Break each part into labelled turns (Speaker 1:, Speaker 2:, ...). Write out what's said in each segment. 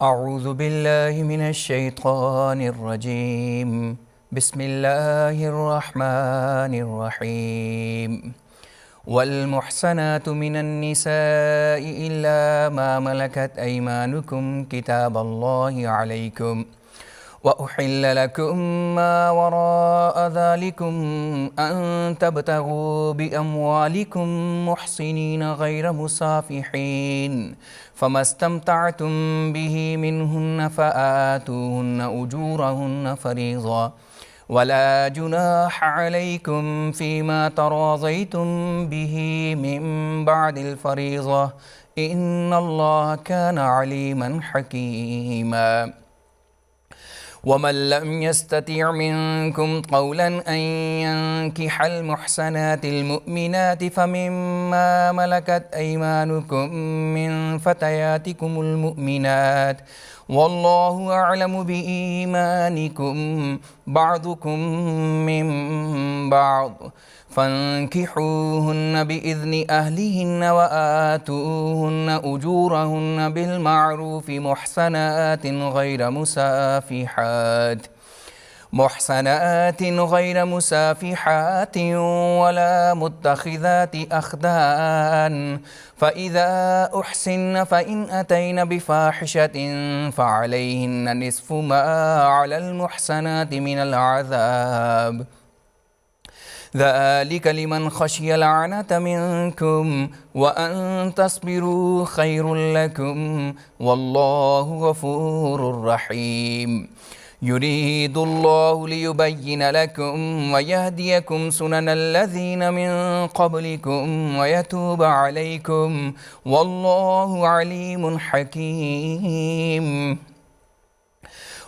Speaker 1: أعوذ بالله من الشيطان الرجيم. بسم الله الرحمن الرحيم. والمحسنات من النساء إلا ما ملكت أيمانكم كتاب الله عليكم وأحل لكم ما وراء ذلكم أن تبتغوا بأموالكم محصنين غير مسافحين فما استمتعتم به منهن فآتوهن أجورهن فريضة ولا جناح عليكم فيما تراضيتم به من بعد الفريضة إن الله كان عليما حكيما. ومن لم يستطع منكم قولا أن ينكح المحسنات المؤمنات فمما ملكت أيمانكم من فتياتكم المؤمنات والله أعلم بإيمانكم بعضكم من بعض فانكحوهن بإذن أهلهن وآتوهن أجورهن بالمعروف محسنات غير مسافحات ولا متخذات أخدان فإذا أحسن فإن أتين بفاحشة فعليهن نصف ما على المحسنات من العذاب ذلك لمن خشي العنة منكم وأن تصبروا خير لكم والله غفور رحيم. يريد الله ليبين لكم ويهديكم سنن الذين من قبلكم ويتوب عليكم والله عليم حكيم.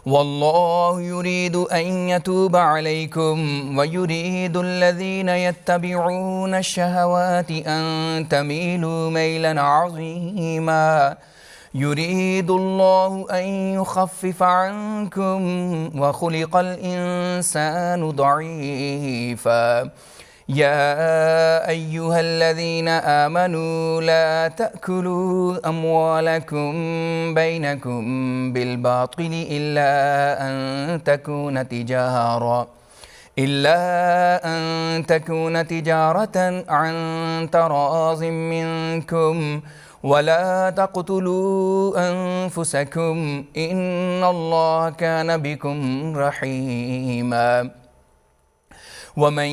Speaker 1: والله يريد أن يتوب عليكم ويريد الذين يتبعون الشهوات أن تميلوا ميلا عظيما. يريد الله أن يخفف عنكم وخلق الإنسان ضعيفا. يا أيها الذين آمنوا لا تأكلوا أموالكم بينكم بالباطل إلا أن تكون تجارة عن تراض منكم ولا تقتلوا أنفسكم إن الله كان بكم رحيما. ومن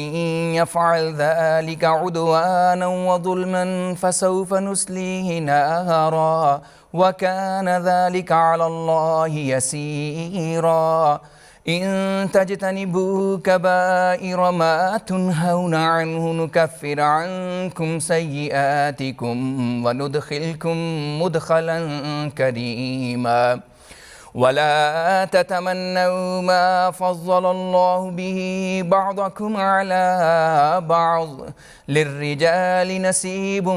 Speaker 1: يفعل ذلك عدوانا وظلما فسوف نسليه نارا وكان ذلك على الله يسيرا. إن تجتنبوا كبائر ما تنهون عنه نكفر عنكم سيئاتكم وندخلكم مدخلا كريما. ولا تتمنوا ما فضل الله به بعضكم على بعض للرجال نصيب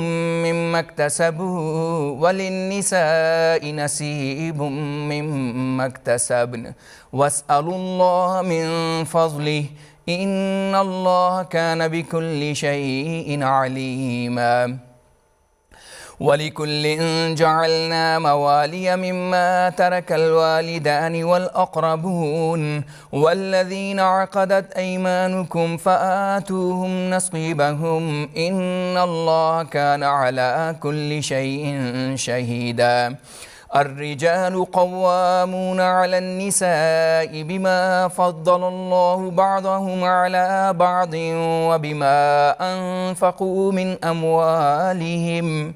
Speaker 1: مما اكتسبوا وللنساء نصيب مما اكتسبن واسألوا الله من فضله إن الله كان بكل شيء عليما. ولكل جعلنا موالي مما ترك الوالدان والأقربون والذين عقدت أيمانكم فآتوهم نصيبهم إن الله كان على كل شيء شهيدا. الرجال قوامون على النساء بما فضل الله بعضهم على بعض وبما أنفقوا من أموالهم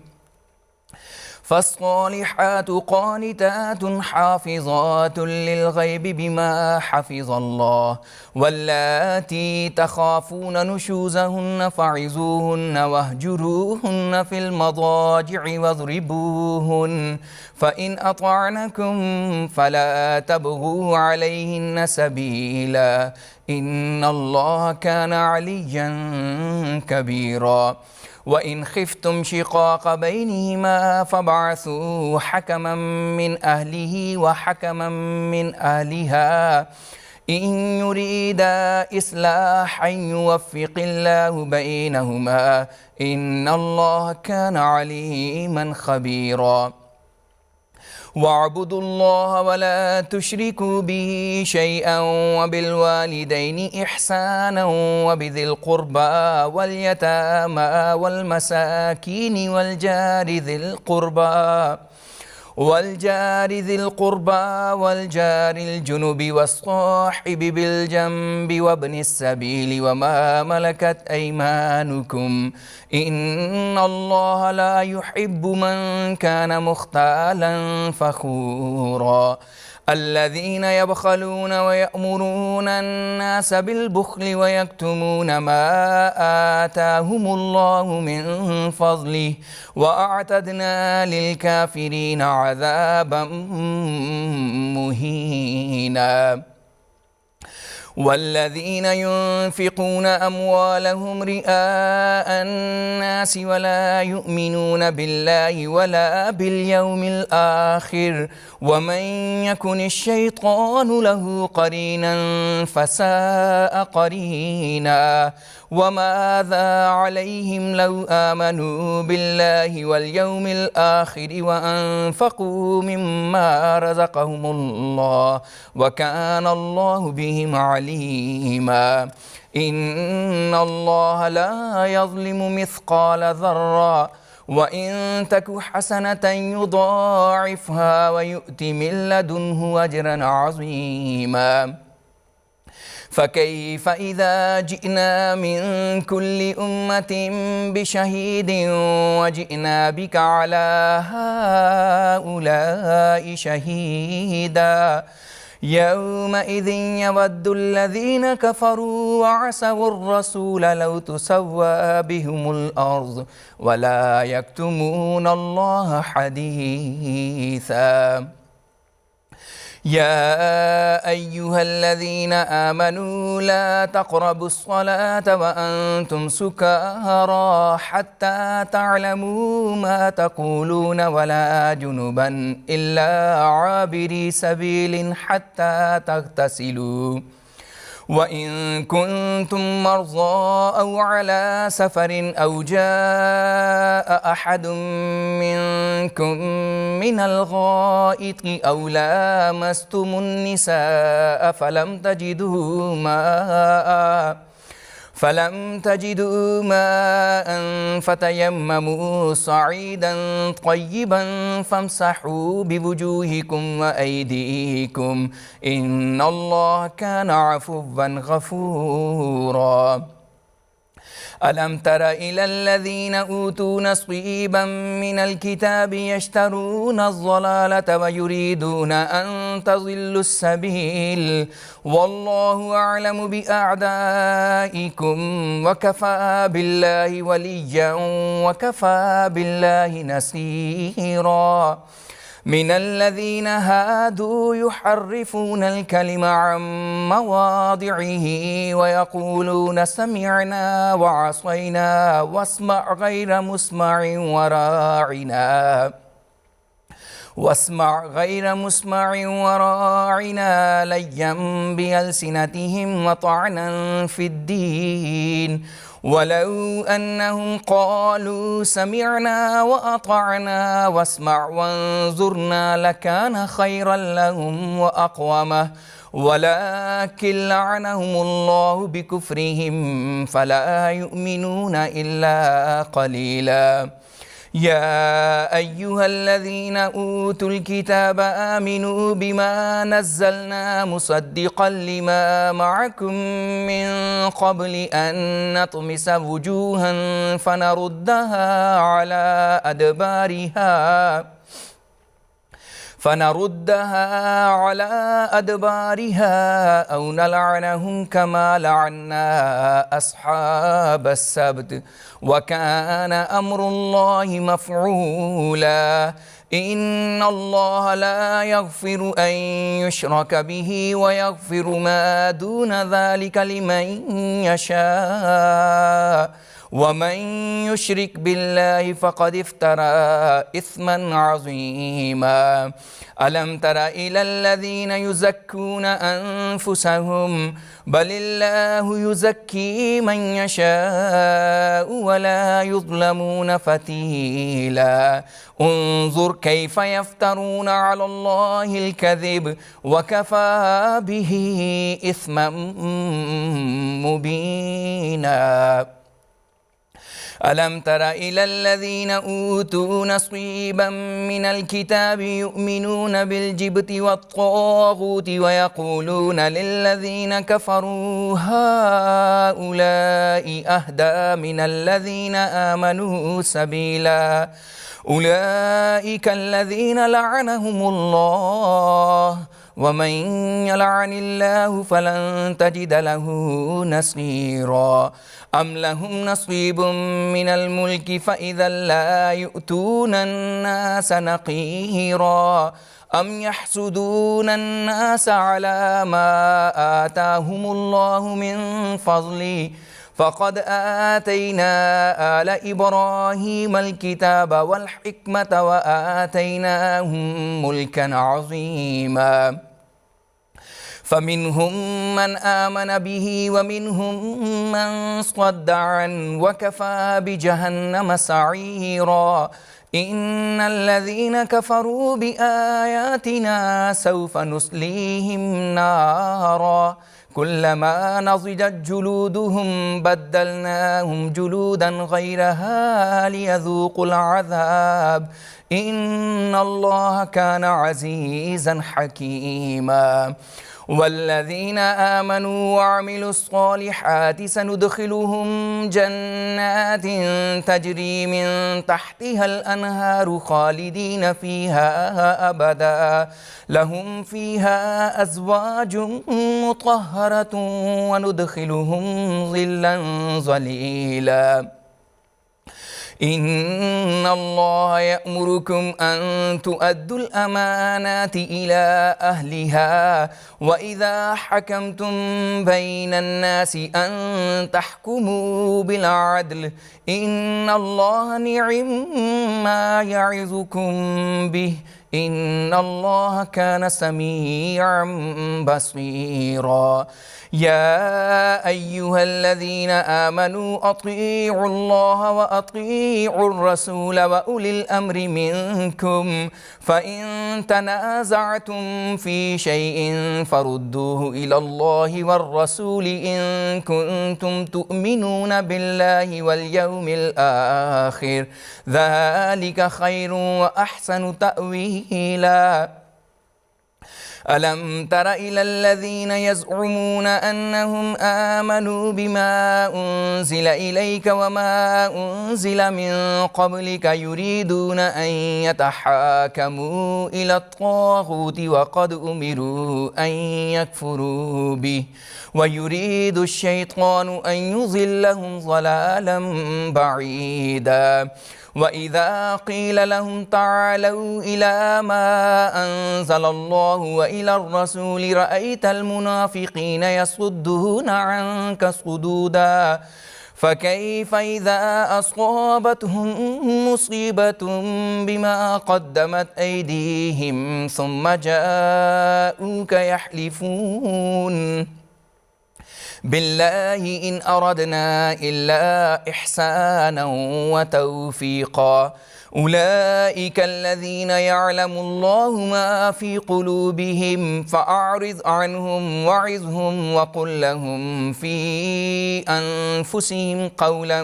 Speaker 1: فالصالحات قانتات حافظات للغيب بما حفظ الله واللاتي تخافون نشوزهن فعظوهن واهجروهن في المضاجع واضربوهن فإن أطعنكم فلا تبغوا عليهن سبيلا إن الله كان عليا كبيرا. وإن خفتم شقاق بينهما فابعثوا حكما من أهله وحكما من أهلها إن يريدا إصلاحا يوفق الله بينهما إن الله كان عليما خبيرا. واعبدوا الله ولا تشركوا به شيئا وبالوالدين إحسانا وبذي القربى واليتامى والمساكين والجار ذي القربى والجار الجنب والصاحب بالجنب وابن السبيل وما ملكت أيمانكم إن الله لا يحب من كان مختالا فخورا الذين يبخلون ويأمرون الناس بالبخل ويكتمون ما آتاهم الله من فضله وأعتدنا للكافرين عذابا مهينا والذين ينفقون أموالهم رئاء الناس ولا يؤمنون بالله ولا باليوم الآخر ومن يكن الشيطان له قرينا فساء قرينا وماذا عليهم لو آمنوا بالله واليوم الآخر وأنفقوا مما رزقهم الله وكان الله بهم عليما إن الله لا يظلم مثقال ذرة وإن تك حسنة يضاعفها ويؤت من لدنه أجرا عظيما فكيف إذا جئنا من كل أمة بشهيد وجئنا بك على هؤلاء شهيدا يومئذ يود الذين كفروا وعصوا الرسول لو تسوى بهم الأرض ولا يكتمون الله حديثا يا أيها الذين آمنوا لا تقربوا الصلاة وأنتم سكارى حتى تعلموا ما تقولون ولا جنبا إلا عابري سبيل حتى تغتسلوا وإن كنتم مرضى أو على سفر أو جاء أحد منكم من الغائط أو لامستم النساء فلم تجدوا ماء فتيمموا صعيدا طيبا فامسحوا بوجوهكم وأيديكم إن الله كان عفوا غفورا ألم تر إلى الذين أوتوا نصيبا من الكتاب يشترون الضلالة ويريدون أن تضلوا السبيل والله أعلم بأعدائكم وكفى بالله وليا وكفى بالله نصيرا من الذين هادوا يحرفون الكلم عن مواضعه ويقولون سمعنا وعصينا واسمع غير مسمع وراعنا ليا بألسنتهم وطعنا في الدين ولو أنهم قالوا سمعنا وأطعنا واسمع وانظرنا لكان خيرا لهم وأقومه ولكن لعنهم الله بكفرهم فلا يؤمنون إلا قليلا يا أيها الذين أوتوا الكتاب آمنوا بما نزلنا مصدقا لما معكم من قبل أن نطمس وجوها فنردها على أدبارها أو نلعنهم كما لعنا أصحاب السبت وكان أمر الله مفعولا إن الله لا يغفر أن يشرك به ويغفر ما دون ذلك لمن يشاء ومن يشرك بالله فقد افترى إثما عظيما ألم تر إلى الذين يزكون أنفسهم بل الله يزكي من يشاء ولا يظلمون فتيلا انظر كيف يفترون على الله الكذب وكفى به إثما مبينا ألم تر إلى الذين أوتوا نصيبا من الكتاب يؤمنون بالجبت والطاغوت ويقولون للذين كفروا هؤلاء أهدى من الذين آمنوا سبيلا أولئك الذين لعنهم الله ومن يلعن الله فلن تجد له نصيرا أم لهم نصيب من الملك فإذا لا يؤتون الناس نقيرا أم يحسدون الناس على ما آتاهم الله من فضله فقد آتينا آل إبراهيم الكتاب والحكمة وآتيناهم ملكا عظيما فمنهم من آمن به ومنهم من صد عنه وكفى بجهنم سعيرا إن الذين كفروا بآياتنا سوف نصليهم نارا كلما نضجت جلودهم بدلناهم جلودا غيرها ليذوقوا العذاب إن الله كان عزيزا حكيما والذين آمنوا وعملوا الصالحات سندخلهم جنات تجري من تحتها الأنهار خالدين فيها أبدا لهم فيها أزواج مطهرة وندخلهم ظلا ظليلا إن الله يأمركم أن تؤدوا الأمانات إلى أهلها وإذا حكمتم بين الناس أن تحكموا بالعدل إن الله نعم ما يعظكم به إن الله كان سميعا بصيرا يا أيها الذين آمنوا أطيعوا الله وأطيعوا الرسول وأولي الأمر منكم فإن تنازعتم في شيء فردوه إلى الله والرسول إن كنتم تؤمنون بالله واليوم الآخر ذلك خير وأحسن تأويلا ألم تر إلى الذين يزعمون أنهم آمنوا بما أنزل إليك وما أنزل من قبلك يريدون أن يتحاكموا إلى الطاغوت وقد أمروا أن يكفروا به ويريد الشيطان أن يضلهم ضلالا بعيدا وإذا قيل لهم تعالوا إلى ما أنزل الله وإلى الرسول رأيت المنافقين يصدون عنك صدودا فكيف إذا أصابتهم مصيبة بما قدمت أيديهم ثم جاءوك يحلفون بالله إن أردنا إلا إحسانا وتوفيقا أولئك الذين يعلم الله ما في قلوبهم فأعرض عنهم وعظهم وقل لهم في أنفسهم قولا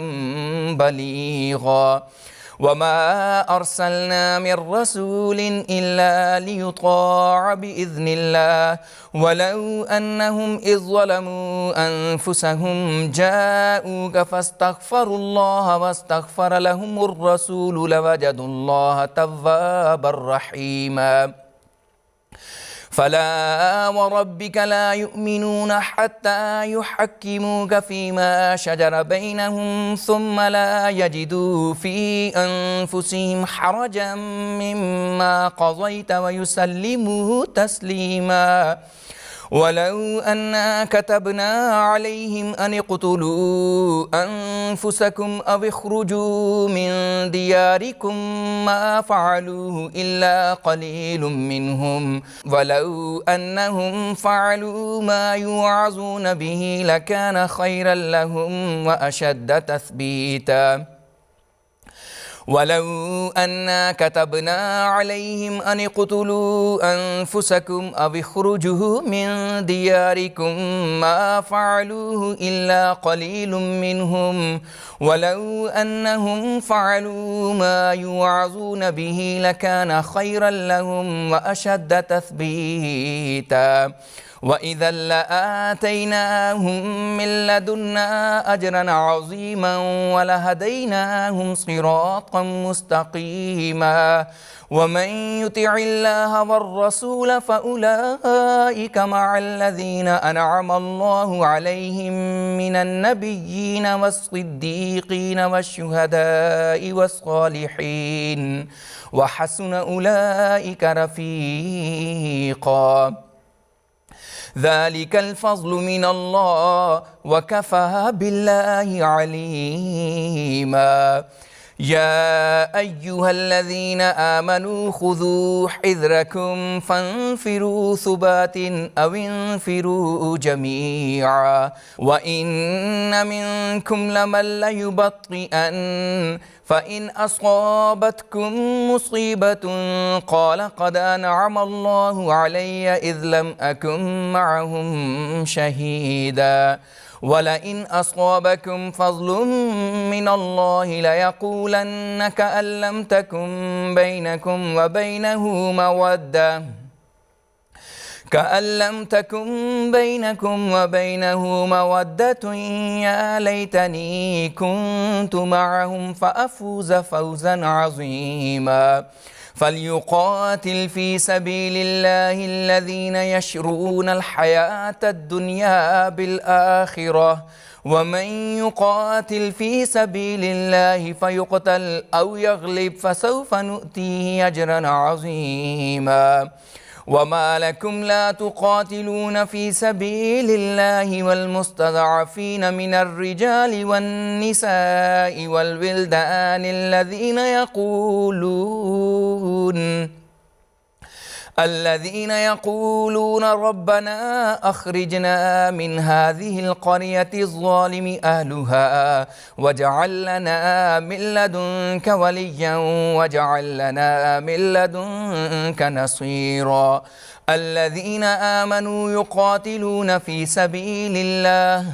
Speaker 1: بليغا وما أرسلنا من رسول إلا ليطاع بإذن الله ولو أنهم إذ ظلموا أنفسهم جاءوك فاستغفروا الله واستغفر لهم الرسول لوجدوا الله توابا رحيما فلا وربك لا يؤمنون حتى يحكموك فيما شجر بينهم ثم لا يجدوا في أنفسهم حرجا مما قضيت ويسلموا تسليما ولو أنا كتبنا عليهم أن اقتلوا أنفسكم أو اخرجوا من دياركم ما فعلوه إلا قليل منهم ولو أنهم فعلوا ما يوعظون به لكان خيرا لهم وأشد تثبيتا ولو أنا كتبنا عليهم أن اقتلوا أنفسكم أو اخرجوا من دياركم ما فعلوه إلا قليل منهم ولو أنهم فعلوا ما يوعظون به لكان خيرا لهم وأشد تثبيتا وإذا لآتيناهم من لدنا أجرا عظيما ولهديناهم صراطا مستقيما ومن يطع الله والرسول فأولئك مع الذين أنعم الله عليهم من النبيين والصديقين والشهداء والصالحين وحسن أولئك رفيقا ذلك الفضل من الله وكفى بالله عليما يا أيها الذين آمنوا خذوا حذركم فانفروا ثبات أو انفروا جميعا وإن منكم لمن ليبطئن فإن أصابتكم مصيبة قال قد أنعم الله علي إذ لم أكن معهم شهيدا ولئن أصابكم فضل من الله ليقولن كأن لم تكن بينكم وبينه مودة يا ليتني كنت معهم فأفوز فوزا عظيما فليقاتل في سبيل الله الذين يشرون الحياة الدنيا بالآخرة ومن يقاتل في سبيل الله فيقتل أو يغلب فسوف نؤتيه أجرا عظيما وما لكم لا تقاتلون في سبيل الله والمستضعفين من الرجال والنساء والولدان الذين يقولون ربنا أخرجنا من هذه القرية الظالم أهلها واجعل لنا من لدنك وليا واجعل لنا من لدنك نصيرا الذين آمنوا يقاتلون في سبيل الله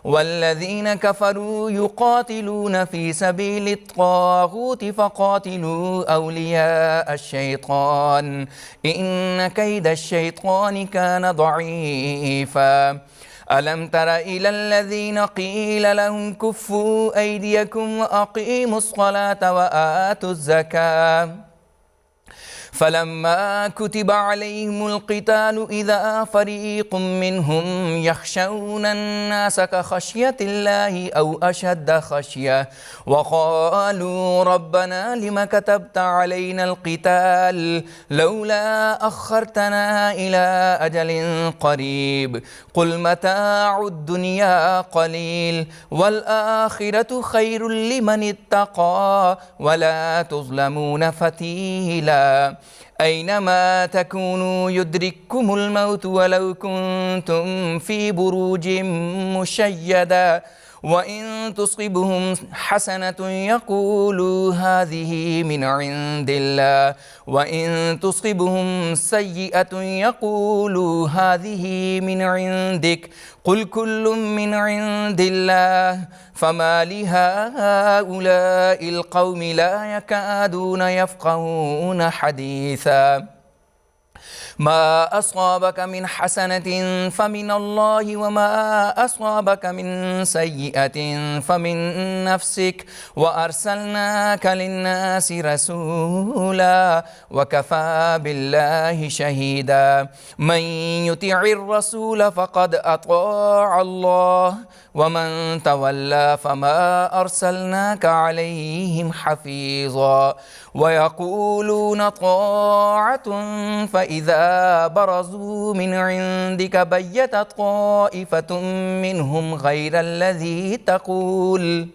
Speaker 1: والذين كفروا يقاتلون في سبيل الطاغوت فقاتلوا أولياء الشيطان إن كيد الشيطان كان ضعيفا ألم تر إلى الذين قيل لهم كفوا أيديكم وأقيموا الصلاة وآتوا الزكاة فلما كتب عليهم القتال إذا فريق منهم يخشون الناس كخشية الله أو أشد خشية وقالوا ربنا لم كتبت علينا القتال لولا أخرتنا إلى أجل قريب قل متاع الدنيا قليل والآخرة خير لمن اتقى ولا تظلمون فتيلا أينما تكونوا يدرككم الموت ولو كنتم في بروج مشيدة وإن تصبهم حسنة يقولوا هذه من عند الله وإن تصبهم سيئة يقولوا هذه من عندك قل كل من عند الله فما لهؤلاء القوم لا يكادون يفقهون حديثا ما أصابك من حسنة فمن الله وما أصابك من سيئة فمن نفسك وأرسلناك للناس رسولا وكفى بالله شهيدا من يطع الرسول فقد أطاع الله ومن تولى فما أرسلناك عليهم حفيظا ويقولون طاعة فإذا برزوا من عندك بيت طائفة منهم غير الذي تقول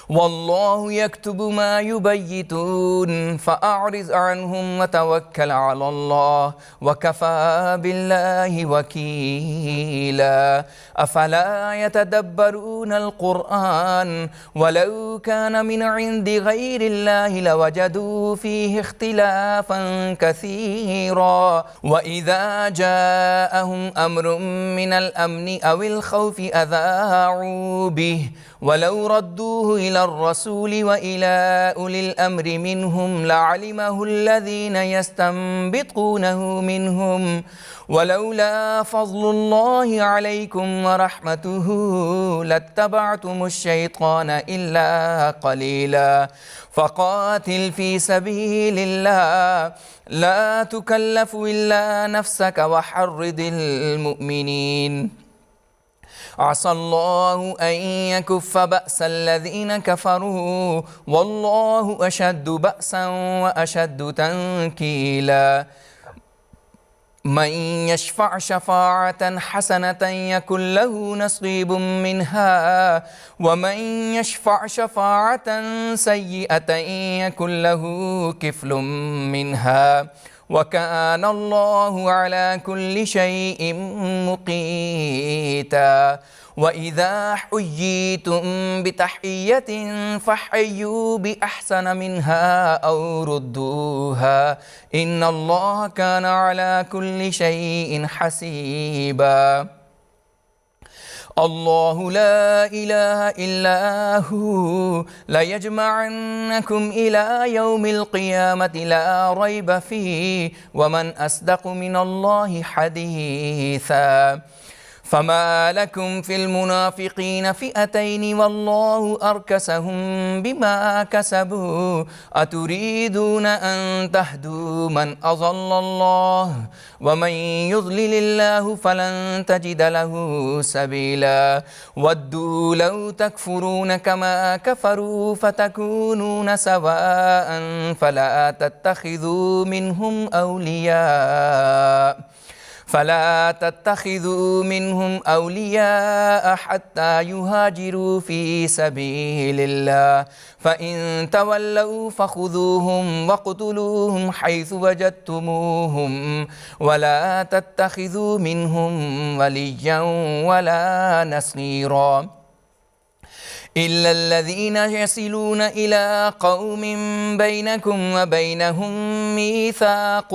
Speaker 1: والله يكتب ما يبيتون فأعرض عنهم وتوكل على الله وكفى بالله وكيلا أفلا يتدبرون القرآن ولو كان من عند غير الله لوجدوا فيه اختلافا كثيرا وإذا جاءهم أمر من الأمن أو الخوف أذاعوا به ولو ردوه إلى الرسول وإلى أولي الأمر منهم لعلمه الذين يستنبطونه منهم ولولا فضل الله عليكم ورحمته لاتبعتم الشيطان إلا قليلا فقاتل في سبيل الله لا تكلف إلا نفسك وحرض المؤمنين عسى الله أن يكف بأس الذين كفروا والله أشد بأسا وأشد تنكيلا من يشفع شفاعة حسنة يكن له نصيب منها ومن يشفع شفاعة سيئة يكن له كفل منها وكان الله على كل شيء مقيتا وإذا حييتم بتحية فحيوا بأحسن منها أو ردوها إن الله كان على كل شيء حسيبا الله لا إله إلا هو ليجمعنكم إلى يوم القيامة لا ريب فيه ومن أصدق من الله حديثا فما لكم في المنافقين فئتين والله أركسهم بما كسبوا أتريدون أن تهدوا من أضل الله ومن يضلل الله فلن تجد له سبيلا ودوا لو تكفرون كما كفروا فتكونون سواء فلا تتخذوا منهم أولياء حتى يهاجروا في سبيل الله فإن تولوا فخذوهم واقتلوهم حيث وجدتموهم ولا تتخذوا منهم وليا ولا نصيرا إلا الذين يصلون إلى قوم بينكم وبينهم ميثاق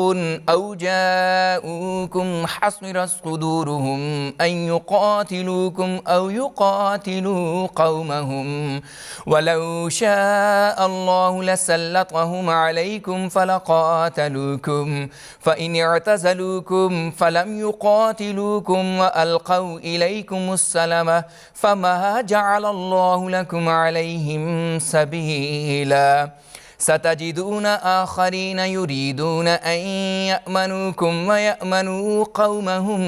Speaker 1: أو جاءوكم حصرت صدورهم أن يقاتلوكم أو يقاتلوا قومهم ولو شاء الله لسلطهم عليكم فلقاتلوكم فإن اعتزلوكم فلم يقاتلوكم وألقوا إليكم السلم فما جعل الله لكم عليهم سبيلا ستجدون آخرين يريدون أن يأمنوكم ويأمنوا قومهم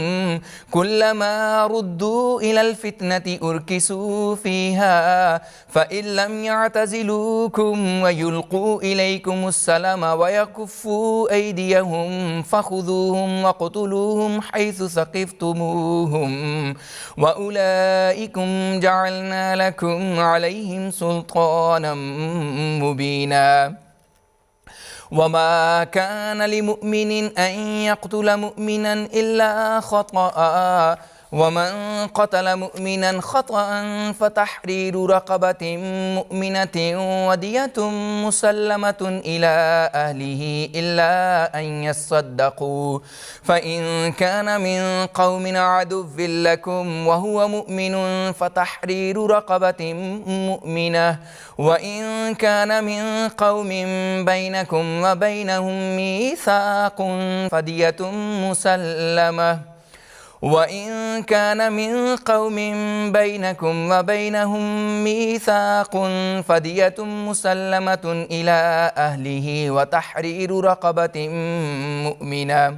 Speaker 1: كلما ردوا إلى الفتنة أركسوا فيها فإن لم يعتزلوكم ويلقوا إليكم السلام ويكفوا أيديهم فخذوهم واقتلوهم حيث ثقفتموهم وأولئكم جعلنا لكم عليهم سلطانا مبينا وما كان لمؤمن أن يقتل مؤمنا إلا خطأ ومن قتل مؤمنا خطأ فتحرير رقبة مؤمنة ودية مسلمة إلى أهله إلا أن يصدقوا فإن كان من قوم عدو لكم وهو مؤمن فتحرير رقبة مؤمنة وإن كان من قوم بينكم وبينهم ميثاق فدية مسلمة وإن كان من قوم بينكم وبينهم ميثاق فدية مسلمة إلى أهله وتحرير رقبة مؤمنة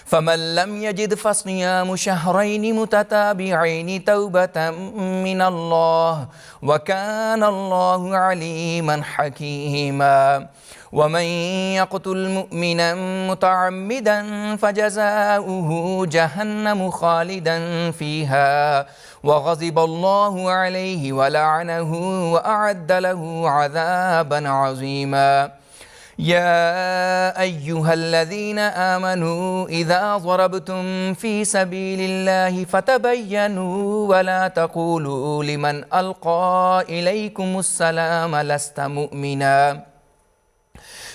Speaker 1: فمن لم يجد فصيام شهرين متتابعين توبة من الله وكان الله عليما حكيما. ومن يقتل مؤمنا متعمدا فجزاؤه جهنم خالدا فيها وغضب الله عليه ولعنه وأعد له عذابا عظيما. يا أيها الذين آمنوا إذا ضربتم في سبيل الله فتبينوا ولا تقولوا لمن ألقى إليكم السلام لست مؤمنا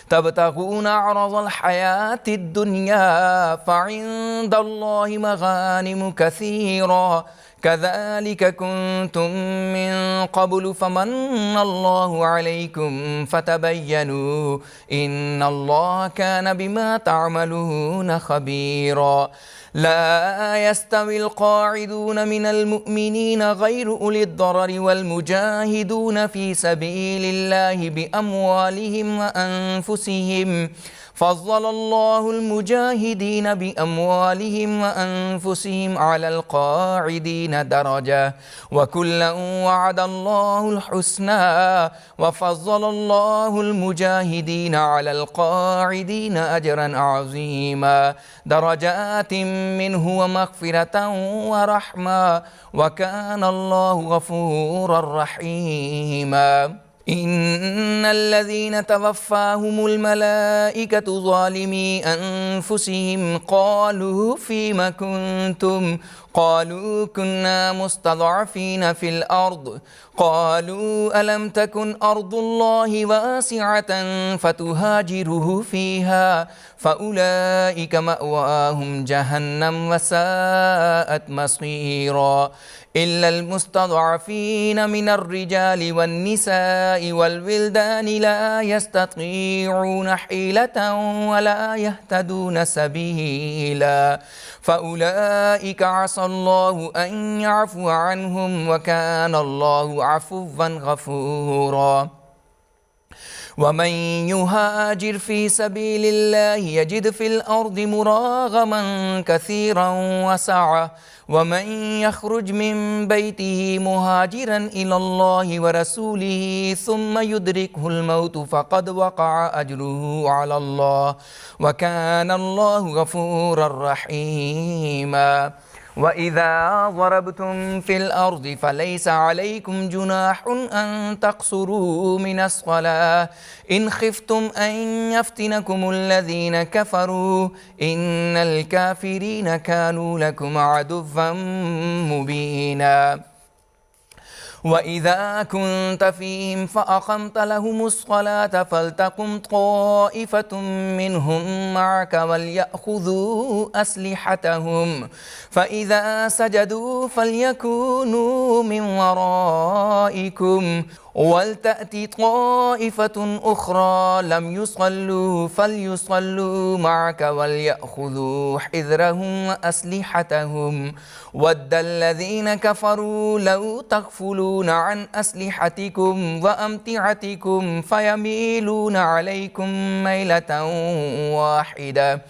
Speaker 1: تبتغون عرض الحياة الدنيا فعند الله مغانم كثيرة كذلك كنتم من قبل فمن الله عليكم فتبينوا إن الله كان بما تعملون خبيرا. لا يستوي القاعدون من المؤمنين غير أولي الضرر والمجاهدون في سبيل الله بأموالهم وأنفسهم فضل الله المجاهدين بأموالهم وأنفسهم على القاعدين درجة وكلا وعد الله الحسنى وفضل الله المجاهدين على القاعدين أجرا عظيما درجات منه ومغفرة ورحمة وكان الله غفورا رحيما. إن الذين توفاهم الملائكة ظالمي أنفسهم قالوا فيم كنتم قالوا كنا مستضعفين في الأرض قالوا ألم تكن أرض الله واسعة فتهاجروا فيها فأولئك مأواهم جهنم وساءت مصيرا إلا المستضعفين من الرجال والنساء والولدان لا يستطيعون حيلة ولا يهتدون سبيلا فأولئك عسى الله أن يعفو عنهم وكان الله عفوا غفورا. ومن يهاجر في سبيل الله يجد في الأرض مراغما كثيرا وسعة ومن يخرج من بيته مهاجرا إلى الله ورسوله ثم يدركه الموت فقد وقع أجره على الله وكان الله غفورا رحيما. وإذا ضربتم في الأرض فليس عليكم جناح أن تقصروا من الصلاة إن خفتم أن يفتنكم الذين كفروا إن الكافرين كانوا لكم عدوا مبينا. وإذا كنت فيهم فأقمت لهم الصلاة فلتقم طائفة منهم معك وليأخذوا أسلحتهم فإذا سجدوا فليكونوا من ورائكم ولتأتي طائفة أخرى لم يصلوا فليصلوا معك وليأخذوا حذرهم وأسلحتهم ود الذين كفروا لو تغفلون عن أسلحتكم وأمتعتكم فيميلون عليكم ميلة واحدة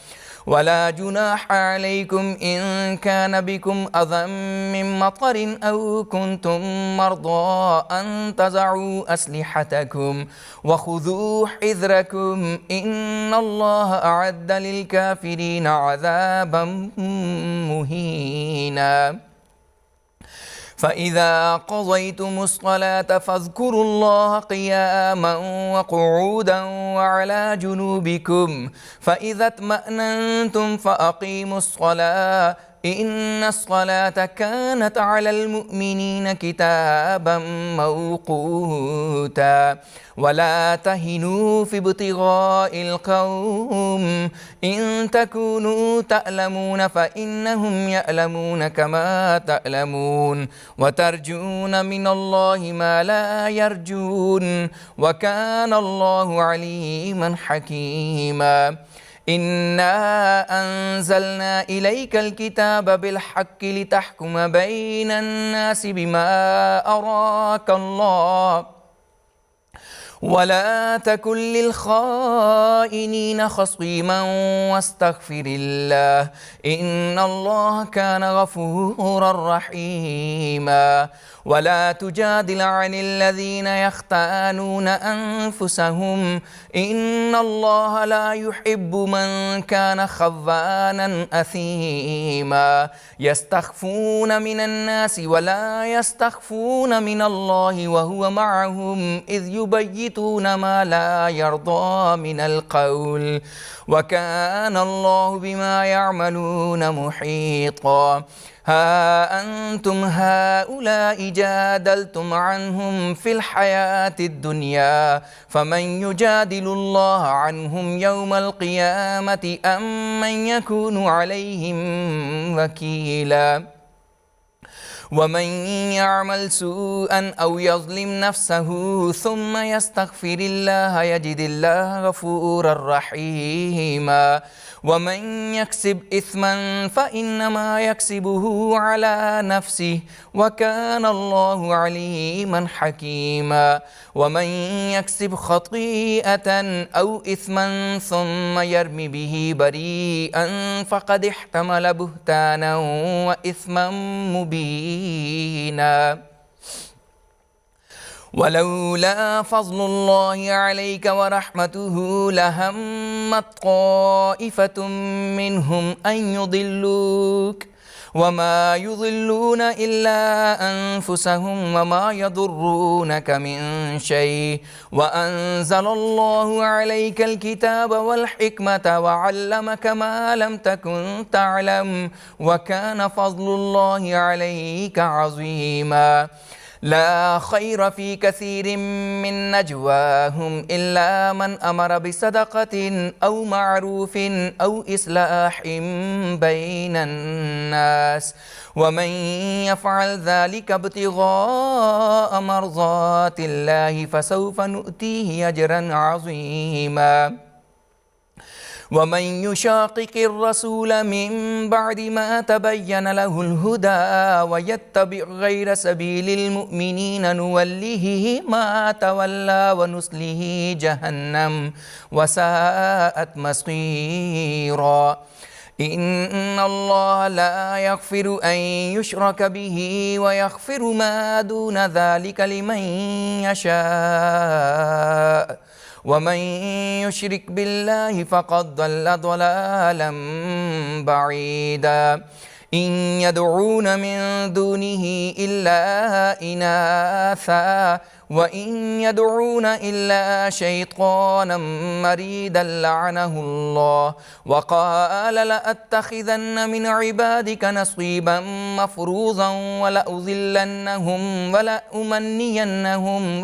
Speaker 1: ولا جناح عليكم إن كان بكم أذى من مطر أو كنتم مرضى أن تضعوا أسلحتكم وخذوا حذركم إن الله أعد للكافرين عذابا مهينا. فإذا قضيتم الصلاة فاذكروا الله قياما وقعودا وعلى جنوبكم فإذا اطمأننتم فأقيموا الصلاة إن الصلاة كانت على المؤمنين كتابا موقوتا ولا تهنوا في ابتغاء القوم إن تكونوا تألمون فإنهم يألمون كما تألمون وترجون من الله ما لا يرجون وكان الله عليما حكيما. إنا أنزلنا إليك الكتاب بالحق لتحكم بين الناس بما أراك الله ولا تكن للخائنين خصيما واستغفر الله إن الله كان غفورا رحيما ولا تجادل عن الذين يختانون أنفسهم إن الله لا يحب من كان خوانا أثيما يستخفون من الناس ولا يستخفون من الله وهو معهم إذ يبيتون ما لا يرضى من القول وكان الله بما يعملون محيطا ها أنتم هؤلاء جادلتم عنهم في الحياة الدنيا فمن يجادل الله عنهم يوم القيامة أم من يكون عليهم وكيلا ومن يعمل سوءا أو يظلم نفسه ثم يستغفر الله يجد الله غفورا رحيما ومن يكسب إثما فإنما يكسبه على نفسه وكان الله عليما حكيما ومن يكسب خطيئة أو إثما ثم يرم به بريئا فقد احتمل بهتانا وإثما مبينا ولولا فضل الله عليك ورحمته لهمت طائفة منهم أن يضلوك وما يضلون إلا أنفسهم وما يضرونك من شيء وأنزل الله عليك الكتاب والحكمة وعلمك ما لم تكن تعلم وكان فضل الله عليك عظيما لا خير في كثير من نجواهم إلا من أمر بصدقة أو معروف أو إصلاح بين الناس ومن يفعل ذلك ابتغاء مرضات الله فسوف نؤتيه أجرا عظيما ومن يشاقق الرسول من بعد ما تبين له الهدى ويتبع غير سبيل المؤمنين نوله ما تولى ونصله جهنم وساءت مصيرا إن الله لا يغفر أن يشرك به ويغفر ما دون ذلك لمن يشاء ومن يشرك بالله فقد ضل ضلالا بعيدا إن يدعون من دونه إلا إناثا وإن يدعون إلا شيطانا مريدا لعنه الله وقال لأتخذن من عبادك نصيبا مفروضا ولأذلنهم ولأمنينهم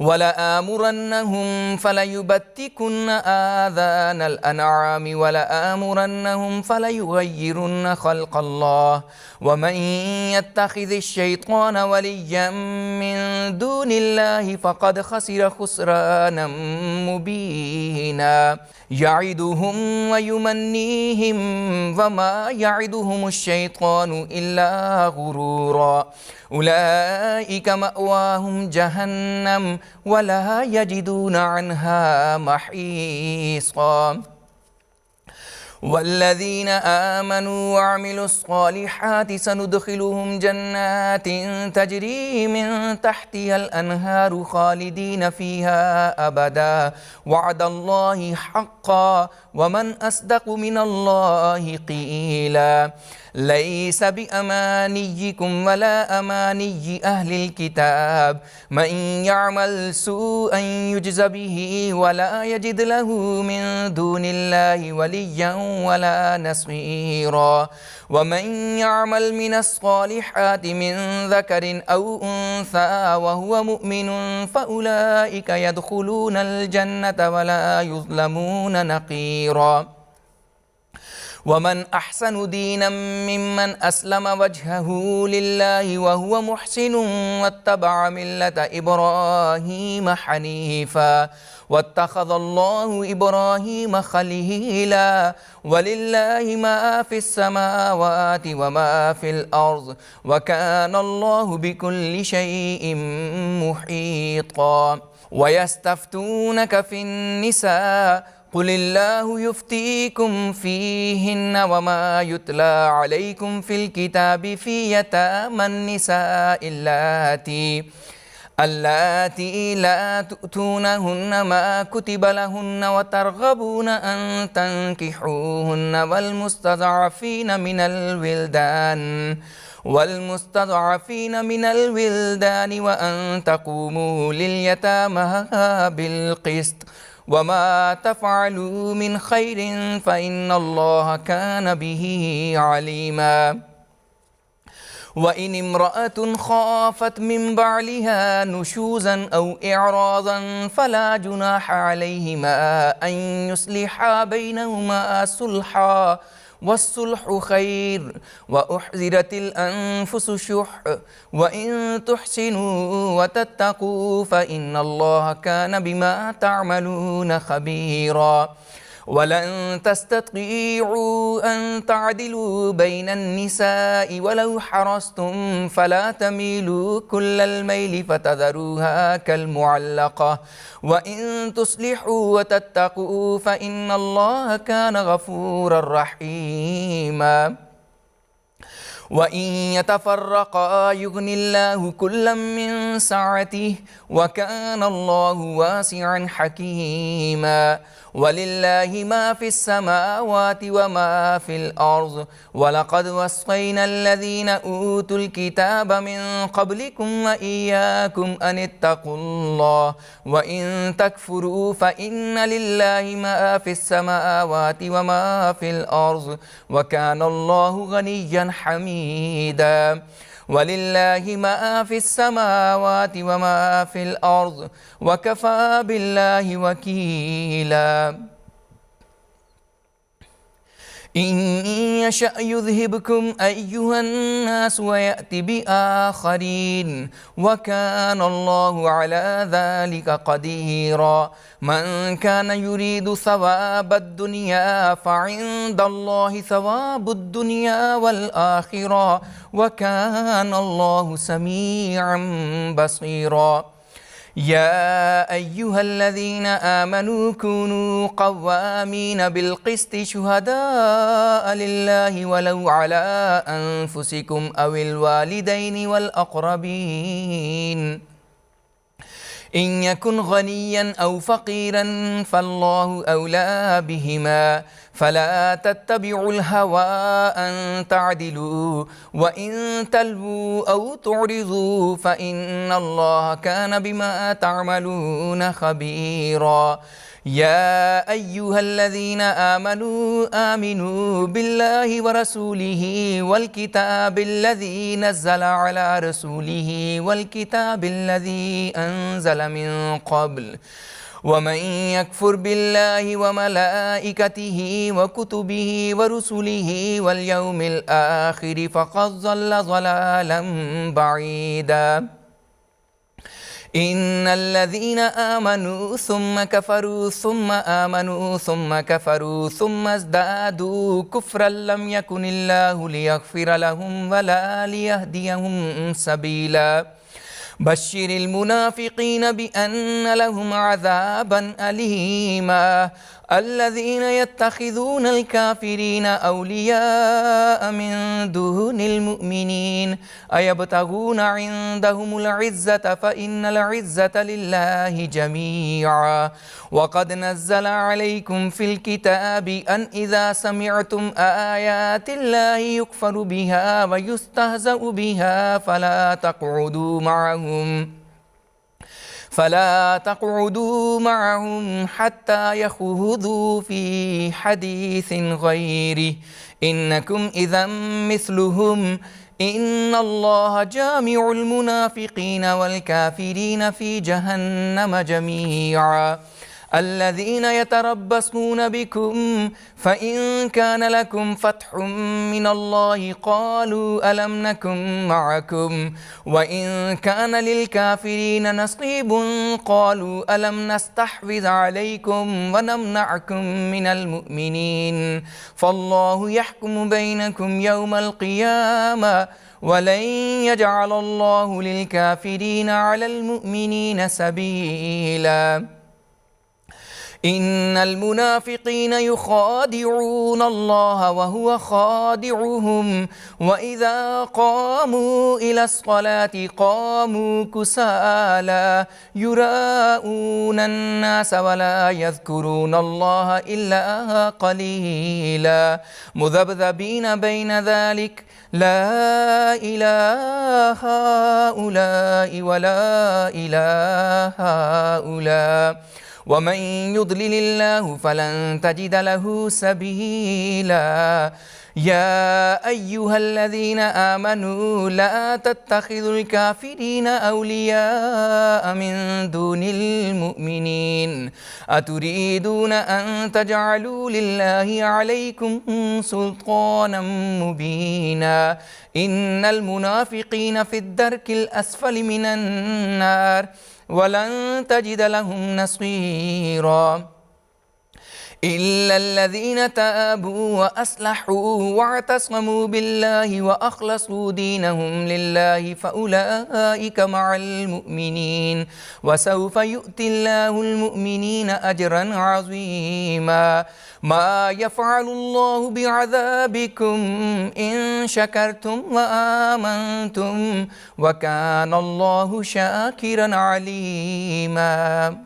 Speaker 1: ولآمرنهم فليبتكن آذان الأنعام ولآمرنهم فليغيرن خلق الله ومن يتخذ الشيطان وليا من دون الله فقد خسر خسرانا مبينا يعدهم ويمنيهم وما يعدهم الشيطان إلا غرورا أولئك مأواهم جهنم ولا يجدون عنها محيصا والذين آمنوا وعملوا الصالحات سندخلهم جنات تجري من تحتها الأنهار خالدين فيها أبدا وعد الله حقا ومن أصدق من الله قيلا ليس بأمانيكم ولا أماني أهل الكتاب من يعمل سوءا يجز به ولا يجد له من دون الله وليا ولا نصيرا ومن يعمل من الصالحات من ذكر أو أنثى وهو مؤمن فأولئك يدخلون الجنة ولا يظلمون نقيرا ومن أحسن دينا ممن أسلم وجهه لله وهو محسن واتبع ملة إبراهيم حنيفا واتخذ الله إبراهيم خليلا ولله ما في السماوات وما في الأرض وكان الله بكل شيء محيطا ويستفتونك في النساء قل الله يفتيكم فيهن وما يتلى عليكم في الكتاب في يتامى النساء اللاتي لا تؤتونهن ما كتب لهن وترغبون أن تنكحوهن والمستضعفين من الولدان وأن تقوموا لليتامى بالقسط وما تفعلوا من خير فإن الله كان به عليما وإن امرأة خافت من بعلها نشوزا أو إعراضا فلا جناح عليهما أن يصلحا بينهما صلحا والصلح خير وأحضرت الأنفس الشح وإن تحسنوا وتتقوا فإن الله كان بما تعملون خبيرا ولن تستطيعوا أن تعدلوا بين النساء ولو حرصتم فلا تميلوا كل الميل فتذروها كالمعلقة وإن تصلحوا وتتقوا فإن الله كان غفورا رحيما وإن يتفرقا يغن الله كلا من سعته وكان الله واسعا حكيما ولله ما في السماوات وما في الأرض ولقد وصينا الذين أوتوا الكتاب من قبلكم وإياكم أن اتقوا الله وإن تكفروا فإن لله ما في السماوات وما في الأرض وكان الله غنيا حميدا ولله ما في السماوات وما في الأرض وكفى بالله وكيلا إن يشأ يذهبكم أيها الناس ويأتي بآخرين وكان الله على ذلك قديرا من كان يريد ثواب الدنيا فعند الله ثواب الدنيا والآخرة وكان الله سميعا بصيرا يا أيها الذين آمنوا كونوا قوامين بالقسط شهداء لله ولو على أنفسكم أو الوالدين والأقربين إن يكن غنيا أو فقيرا فالله أولى بهما فلا تتبعوا الهوى أن تعدلوا وإن تلووا أو تعرضوا فإن الله كان بما تعملون خبيرا يا أيها الذين آمنوا بالله ورسوله والكتاب الذي نزل على رسوله والكتاب الذي أنزل من قبل ومن يكفر بالله وملائكته وكتبه ورسله واليوم الآخر فقد ضل ضلالا بعيدا إن الذين آمنوا ثم كفروا ثم آمنوا ثم كفروا ثم ازدادوا كفرا لم يكن الله ليغفر لهم ولا ليهديهم سبيلا بشر المنافقين بأن لهم عذابا أليما الذين يتخذون الكافرين أولياء من دون المؤمنين أيبتغون عندهم العزة فإن العزة لله جميعا وقد نزل عليكم في الكتاب أن إذا سمعتم آيات الله يكفر بها ويستهزأ بها فلا تقعدوا معهم حتى يخوضوا في حديث غيره إنكم إذا مثلهم إن الله جامع المنافقين والكافرين في جهنم جميعا الذين يتربصون بكم فإن كان لكم فتح من الله قالوا ألم نكن معكم وإن كان للكافرين نصيب قالوا ألم نستحوذ عليكم ونمنعكم من المؤمنين فالله يحكم بينكم يوم القيامة ولن يجعل الله للكافرين على المؤمنين سبيلا إن المنافقين يخادعون الله وهو خادعهم وإذا قاموا إلى الصلاة قاموا كسالى يراءون الناس ولا يذكرون الله إلا قليلا مذبذبين بين ذلك لا إله هؤلاء ولا إله هؤلاء ومن يضلل الله فلن تجد له سبيلا يا أيها الذين آمنوا لا تتخذوا الكافرين أولياء من دون المؤمنين أتريدون أن تجعلوا لله عليكم سلطانا مبينا إن المنافقين في الدرك الأسفل من النار ولن تجد لهم نصيرا إلا الذين تابوا وأصلحوا واعتصموا بالله وأخلصوا دينهم لله فأولئك مع المؤمنين وسوف يؤتي الله المؤمنين أجرا عظيما ما يفعل الله بعذابكم إن شكرتم وآمنتم وكان الله شاكرا عليما